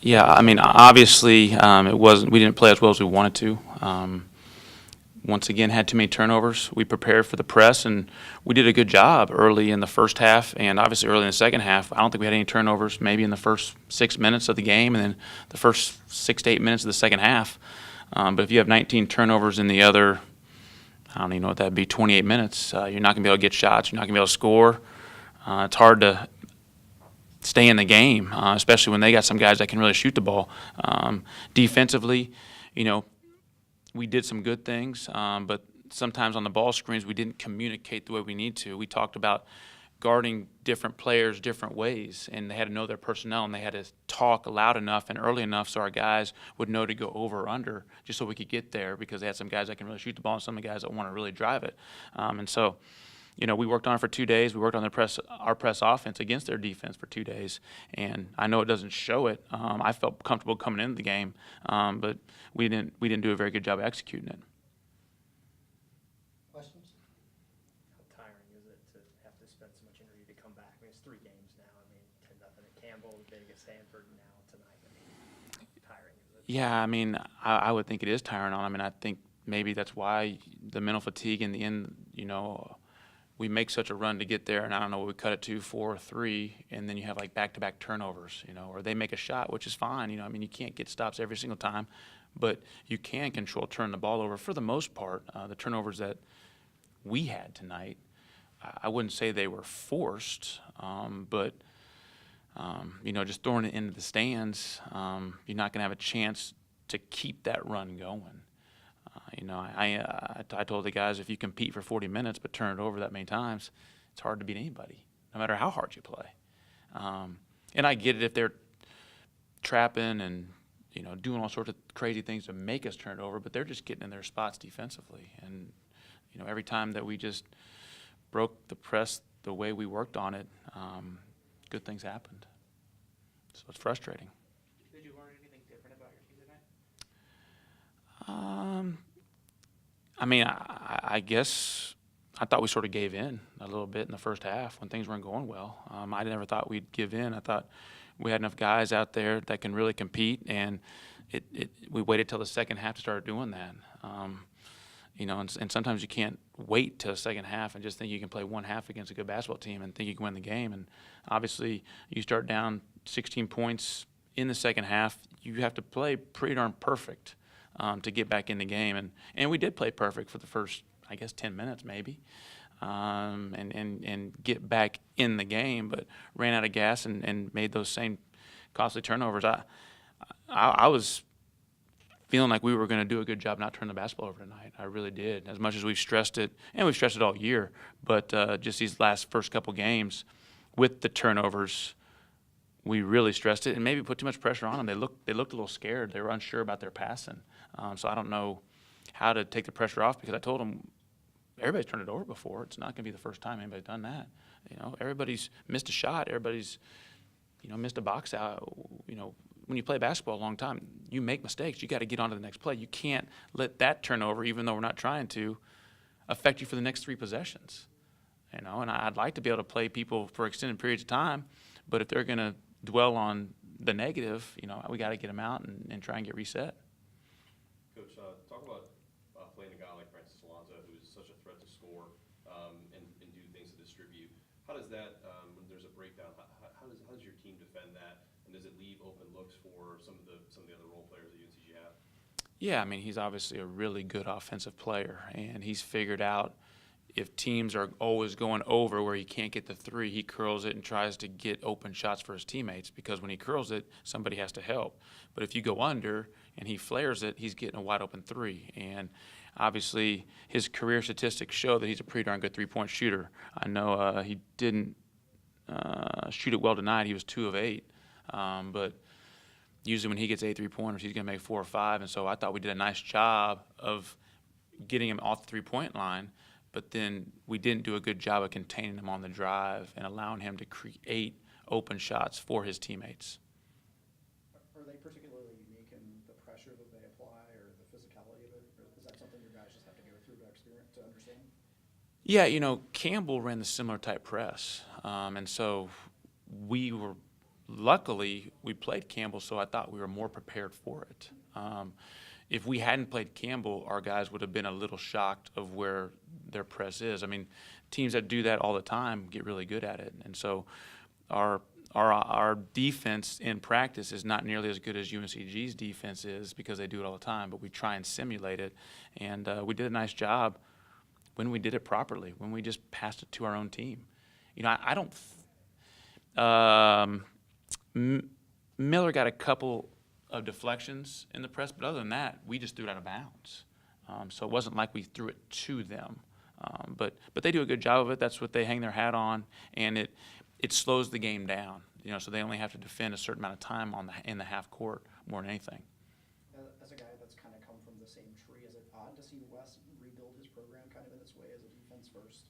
Yeah, I mean, obviously, it wasn't. We didn't play as well as we wanted to. Once again, had too many turnovers. We prepared for the press, and we did a good job early in the first half, and obviously early in the second half. I don't think we had any turnovers. Maybe in the first 6 minutes of the game, and then the first 6 to 8 minutes of the second half. But if you have 19 turnovers in the other, I don't even know what that'd be, 28 minutes, you're not gonna be able to get shots. You're not gonna be able to score. It's hard to stay in the game, especially when they got some guys that can really shoot the ball. Defensively, you know, we did some good things, but sometimes on the ball screens we didn't communicate the way we need to. We talked about guarding different players different ways, and they had to know their personnel, and they had to talk loud enough and early enough so our guys would know to go over or under just so we could get there, because they had some guys that can really shoot the ball and some guys that want to really drive it. And so, you know, we worked on it for 2 days. We worked on our press offense against their defense for 2 days, and I know it doesn't show it. I felt comfortable coming into the game, but we didn't do a very good job of executing it. Questions? How tiring is it to have to spend so much energy to come back? I mean, it's 3 games now. I mean, 10-0 at Campbell, Vegas, Stanford, now tonight. I mean, tiring is it? Yeah, I mean, I would think it is tiring on. I mean, I think maybe that's why the mental fatigue in the end, you know, we make such a run to get there, and I don't know what we cut it to, 4 or 3, and then you have like back-to-back turnovers, you know, or they make a shot, which is fine. You know, I mean, you can't get stops every single time, but you can control turning the ball over for the most part. The turnovers that we had tonight, I wouldn't say they were forced, but you know, just throwing it into the stands, you're not going to have a chance to keep that run going. You know, I told the guys, if you compete for 40 minutes but turn it over that many times, it's hard to beat anybody, no matter how hard you play. And I get it if they're trapping and, you know, doing all sorts of crazy things to make us turn it over, but they're just getting in their spots defensively. And, you know, every time that we just broke the press the way we worked on it, good things happened. So it's frustrating. Did you learn anything different about your team tonight? I mean, I guess I thought we sort of gave in a little bit in the first half when things weren't going well. I never thought we'd give in. I thought we had enough guys out there that can really compete, and we waited till the second half to start doing that. You know, and sometimes you can't wait till the second half and just think you can play one half against a good basketball team and think you can win the game. And obviously, you start down 16 points in the second half, you have to play pretty darn perfect to get back in the game. And we did play perfect for the first, I guess, 10 minutes maybe, and get back in the game, but ran out of gas and made those same costly turnovers. I was feeling like we were going to do a good job not turning the basketball over tonight. I really did. As much as we've stressed it, and we've stressed it all year, but just these first couple games with the turnovers, we really stressed it and maybe put too much pressure on them. They looked a little scared. They were unsure about their passing. So I don't know how to take the pressure off, because I told them everybody's turned it over before. It's not going to be the first time anybody's done that. You know, everybody's missed a shot. Everybody's, you know, missed a box out. You know, when you play basketball a long time, you make mistakes. You got to get on to the next play. You can't let that turnover, even though we're not trying to, affect you for the next 3 possessions. You know, and I'd like to be able to play people for extended periods of time, but if they're going to dwell on the negative, you know, we got to get them out and try and get reset. Coach, talk about playing a guy like Francis Alonzo, who is such a threat to score and do things to distribute. How does that, when there's a breakdown, how does your team defend that, and does it leave open looks for some of the other role players that UNCG have? Yeah, I mean, he's obviously a really good offensive player, and he's figured out if teams are always going over where he can't get the 3, he curls it and tries to get open shots for his teammates, because when he curls it, somebody has to help. But if you go under and he flares it, he's getting a wide open 3. And obviously his career statistics show that he's a pretty darn good 3-point shooter. I know he didn't shoot it well tonight. He was 2 of 8. But usually when he gets 8 3-pointers, he's going to make 4 or 5. And so I thought we did a nice job of getting him off the 3-point line. But then we didn't do a good job of containing him on the drive and allowing him to create open shots for his teammates. Are they particularly unique in the pressure that they apply or the physicality of it? Or is that something your guys just have to go through to experience to understand? Yeah, you know, Campbell ran the similar type press. And so we were luckily, we played Campbell, so I thought we were more prepared for it. If we hadn't played Campbell, our guys would have been a little shocked of where their press is. I mean, teams that do that all the time get really good at it, and so our defense in practice is not nearly as good as UNCG's defense is because they do it all the time. But we try and simulate it, and we did a nice job when we did it properly. When we just passed it to our own team, you know, I don't. Miller got a couple of deflections in the press, but other than that, we just threw it out of bounds. So it wasn't like we threw it to them. But they do a good job of it. That's what they hang their hat on, and it slows the game down. You know, so they only have to defend a certain amount of time in the half court more than anything. As a guy that's kind of come from the same tree, is it odd to see Wes rebuild his program kind of in this way as a defense first?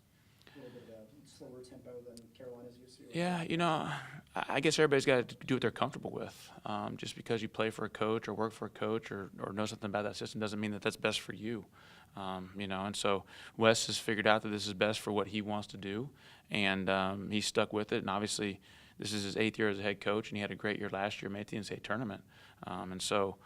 A little bit of a slower tempo than Carolina's used to? Yeah, you know, I guess everybody's got to do what they're comfortable with. Just because you play for a coach or work for a coach or know something about that system doesn't mean that that's best for you. You know, and so Wes has figured out that this is best for what he wants to do, and he's stuck with it. And obviously, this is his 8th year as a head coach, and he had a great year last year, made the NCAA tournament. And so,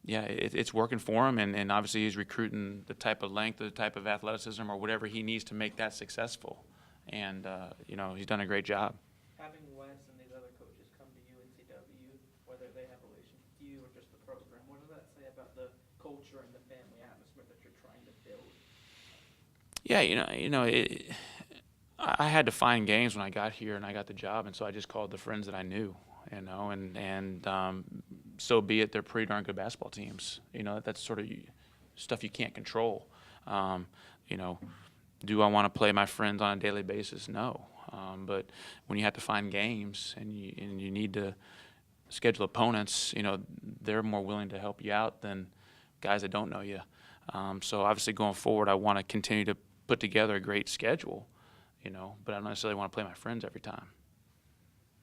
yeah, it's working for him, and obviously he's recruiting the type of length, the type of athleticism, or whatever he needs to make that successful. And, you know, he's done a great job. Having Wes and these other coaches come to UNCW, whether they have a relation with you or just the program, what does that say about the culture and the family atmosphere that you're trying to build? Yeah, I had to find games when I got here and I got the job, and so I just called the friends that I knew, you know, and so be it. They're pretty darn good basketball teams. You know, that's sort of stuff you can't control. You know, do I want to play my friends on a daily basis? No. But when you have to find games and you need to schedule opponents, you know, they're more willing to help you out than guys that don't know you. So obviously going forward, I want to continue to put together a great schedule, you know, but I don't necessarily want to play my friends every time.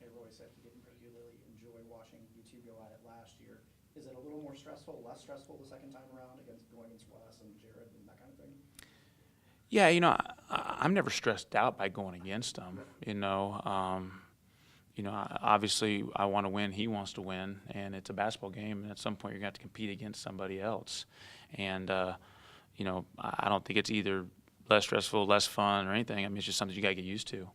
Hey, Roy said he didn't particularly enjoy watching you two go at it last year. Is it a little more stressful, less stressful the second time around going against Wes and Jared and that kind of thing? Yeah, you know, I'm never stressed out by going against him. You know, obviously I want to win. He wants to win, and it's a basketball game. And at some point, you're going to have to compete against somebody else. And you know, I don't think it's either less stressful, less fun, or anything. I mean, it's just something you got to get used to.